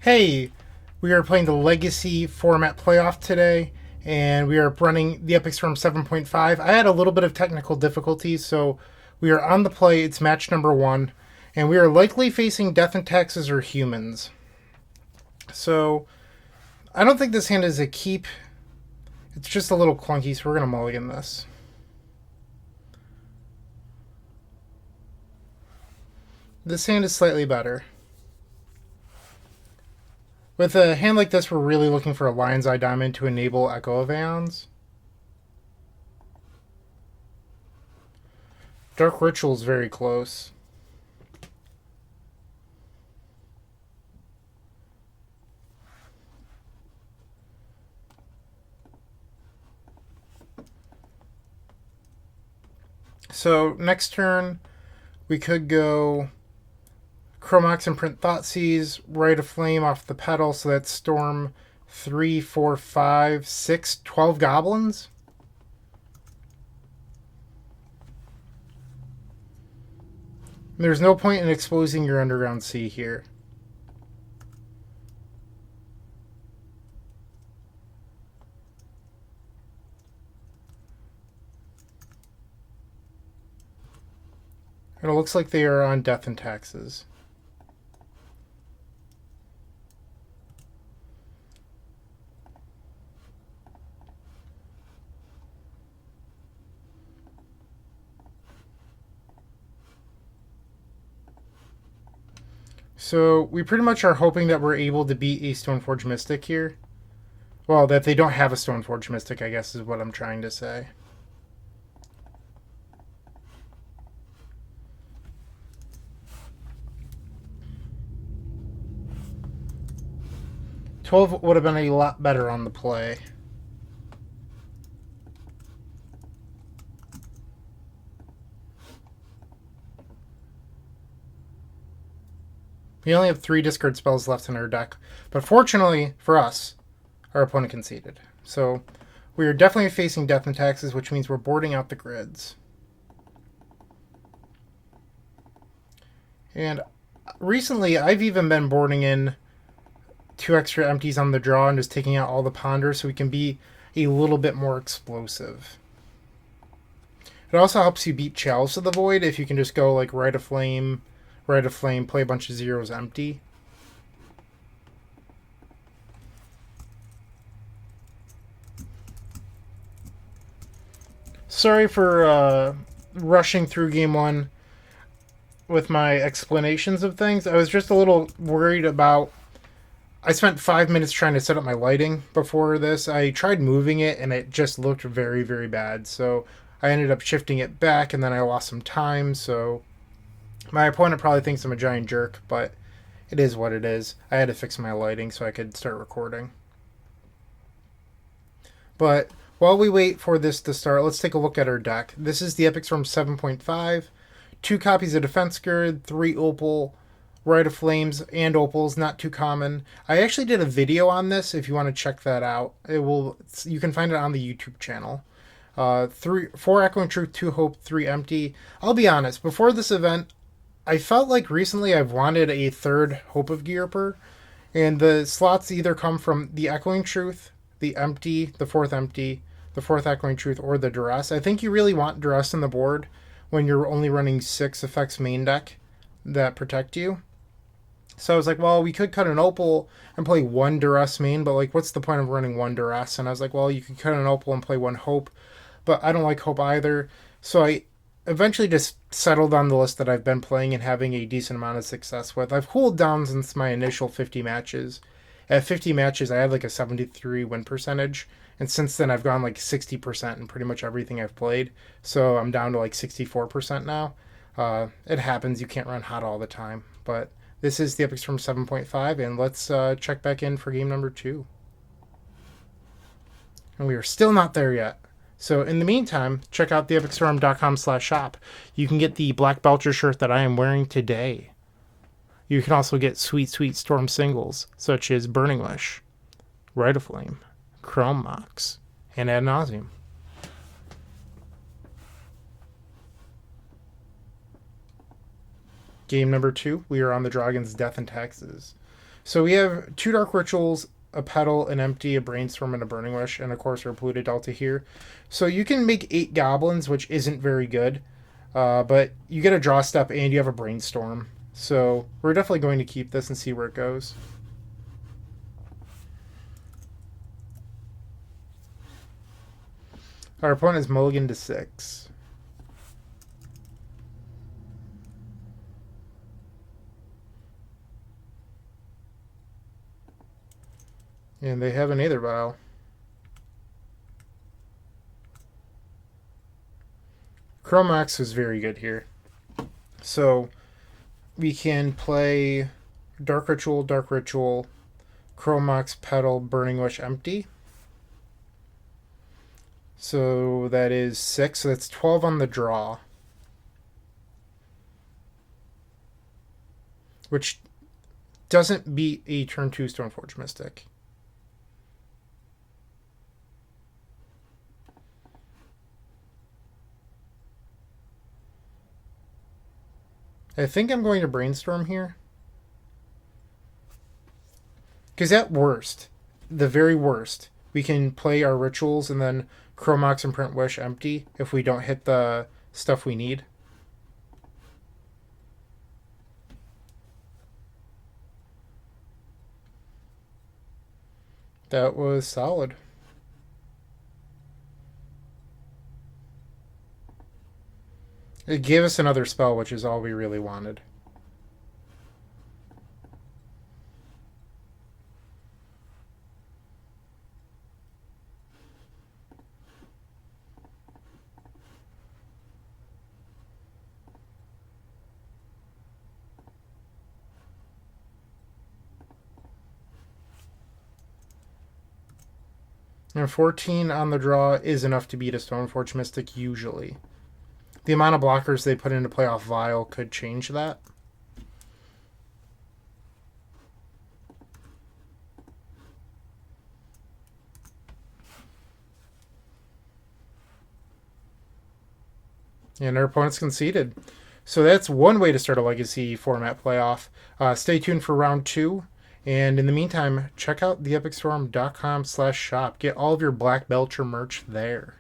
Hey, we are playing the Legacy format playoff today, and we are running the Epic Storm 7.5. I had a little bit of technical difficulties, so we are on the play. It's match number 1, and we are likely facing Death and Taxes or Humans. So, I don't think this hand is a keep. It's just a little clunky, so we're going to mulligan this. This hand is slightly better. With a hand like this, we're really looking for a Lion's Eye Diamond to enable Echo of Aeons. Dark Ritual is very close. So next turn, we could go Chromox and print Thoughtseize, Rite of Flame off the pedal, so that's Storm 3, 4, 5, 6, 12 goblins. There's no point in exposing your Underground Sea here. And it looks like they are on Death and Taxes. So we pretty much are hoping that we're able to beat a Stoneforge Mystic here. Well, that they don't have a Stoneforge Mystic, I guess is what I'm trying to say. $12 would have been a lot better on the play. We only have 3 discard spells left in our deck, but fortunately for us, our opponent conceded. So we are definitely facing Death and Taxes, which means we're boarding out the grids. And recently, I've even been boarding in 2 extra empties on the draw and just taking out all the ponders so we can be a little bit more explosive. It also helps you beat Chalice of the Void if you can just go like Rite of Flame, play a bunch of zeros empty. Sorry for rushing through game 1 with my explanations of things. I was just a little worried about... I spent 5 minutes trying to set up my lighting before this. I tried moving it, and it just looked very, very bad. So I ended up shifting it back, and then I lost some time, so... My opponent probably thinks I'm a giant jerk, but it is what it is. I had to fix my lighting so I could start recording. But while we wait for this to start, let's take a look at our deck. This is the Epic Storm 7.5. 2 copies of Defense Grid, 3 Opal, Rite of Flames, and Opals, not too common. I actually did a video on this if you want to check that out. You can find it on the YouTube channel. 4 Echoing Truth, 2 Hope, 3 Empty. I'll be honest, before this event, I felt like recently I've wanted a 3rd Hope of Gearper, and the slots either come from the Echoing Truth, the Empty, the 4th Empty, the 4th Echoing Truth, or the Duress. I think you really want Duress on the board when you're only running 6 effects main deck that protect you. So I was like, well, we could cut an Opal and play 1 Duress main, but like, what's the point of running 1 Duress? And I was like, well, you could cut an Opal and play 1 Hope, but I don't like Hope either. So I eventually just settled on the list that I've been playing and having a decent amount of success with. I've cooled down since my initial 50 matches. At 50 matches, I had like a 73 win percentage, and since then I've gone like 60% in pretty much everything I've played, so I'm down to like 64% now. It happens, you can't run hot all the time, but this is the Epic Storm 7.5, and let's check back in for game number 2. And we are still not there yet. So in the meantime, check out theepicstorm.com/shop. You can get the Black Belcher shirt that I am wearing today. You can also get sweet, sweet Storm singles, such as Burning Wish, Rite of Flame, Chrome Mox, and Ad Nauseam. Game number 2, we are on the draw against Death and Taxes. So we have 2 Dark Rituals, a Petal, an Empty, a Brainstorm, and a Burning Wish, and of course our Polluted Delta here. So you can make 8 Goblins, which isn't very good, but you get a Draw Step and you have a Brainstorm. So we're definitely going to keep this and see where it goes. Our opponent is mulligan to 6. And they have an Aether Vial. Chromax is very good here. So we can play Dark Ritual, Chromax, Petal, Burning Wish, Empty. So that is 6. So that's 12 on the draw. Which doesn't beat a turn 2 Stoneforge Mystic. I think I'm going to Brainstorm here. Because at worst, the very worst, we can play our rituals and then Chromax and Print Wish empty if we don't hit the stuff we need. That was solid. It gave us another spell, which is all we really wanted. And 14 on the draw is enough to beat a Stoneforge Mystic usually. The amount of blockers they put into play off Vial could change that. And our opponent's conceded. So that's one way to start a Legacy format playoff. Stay tuned for round 2. And in the meantime, check out theepicstorm.com/shop. Get all of your Black Belcher merch there.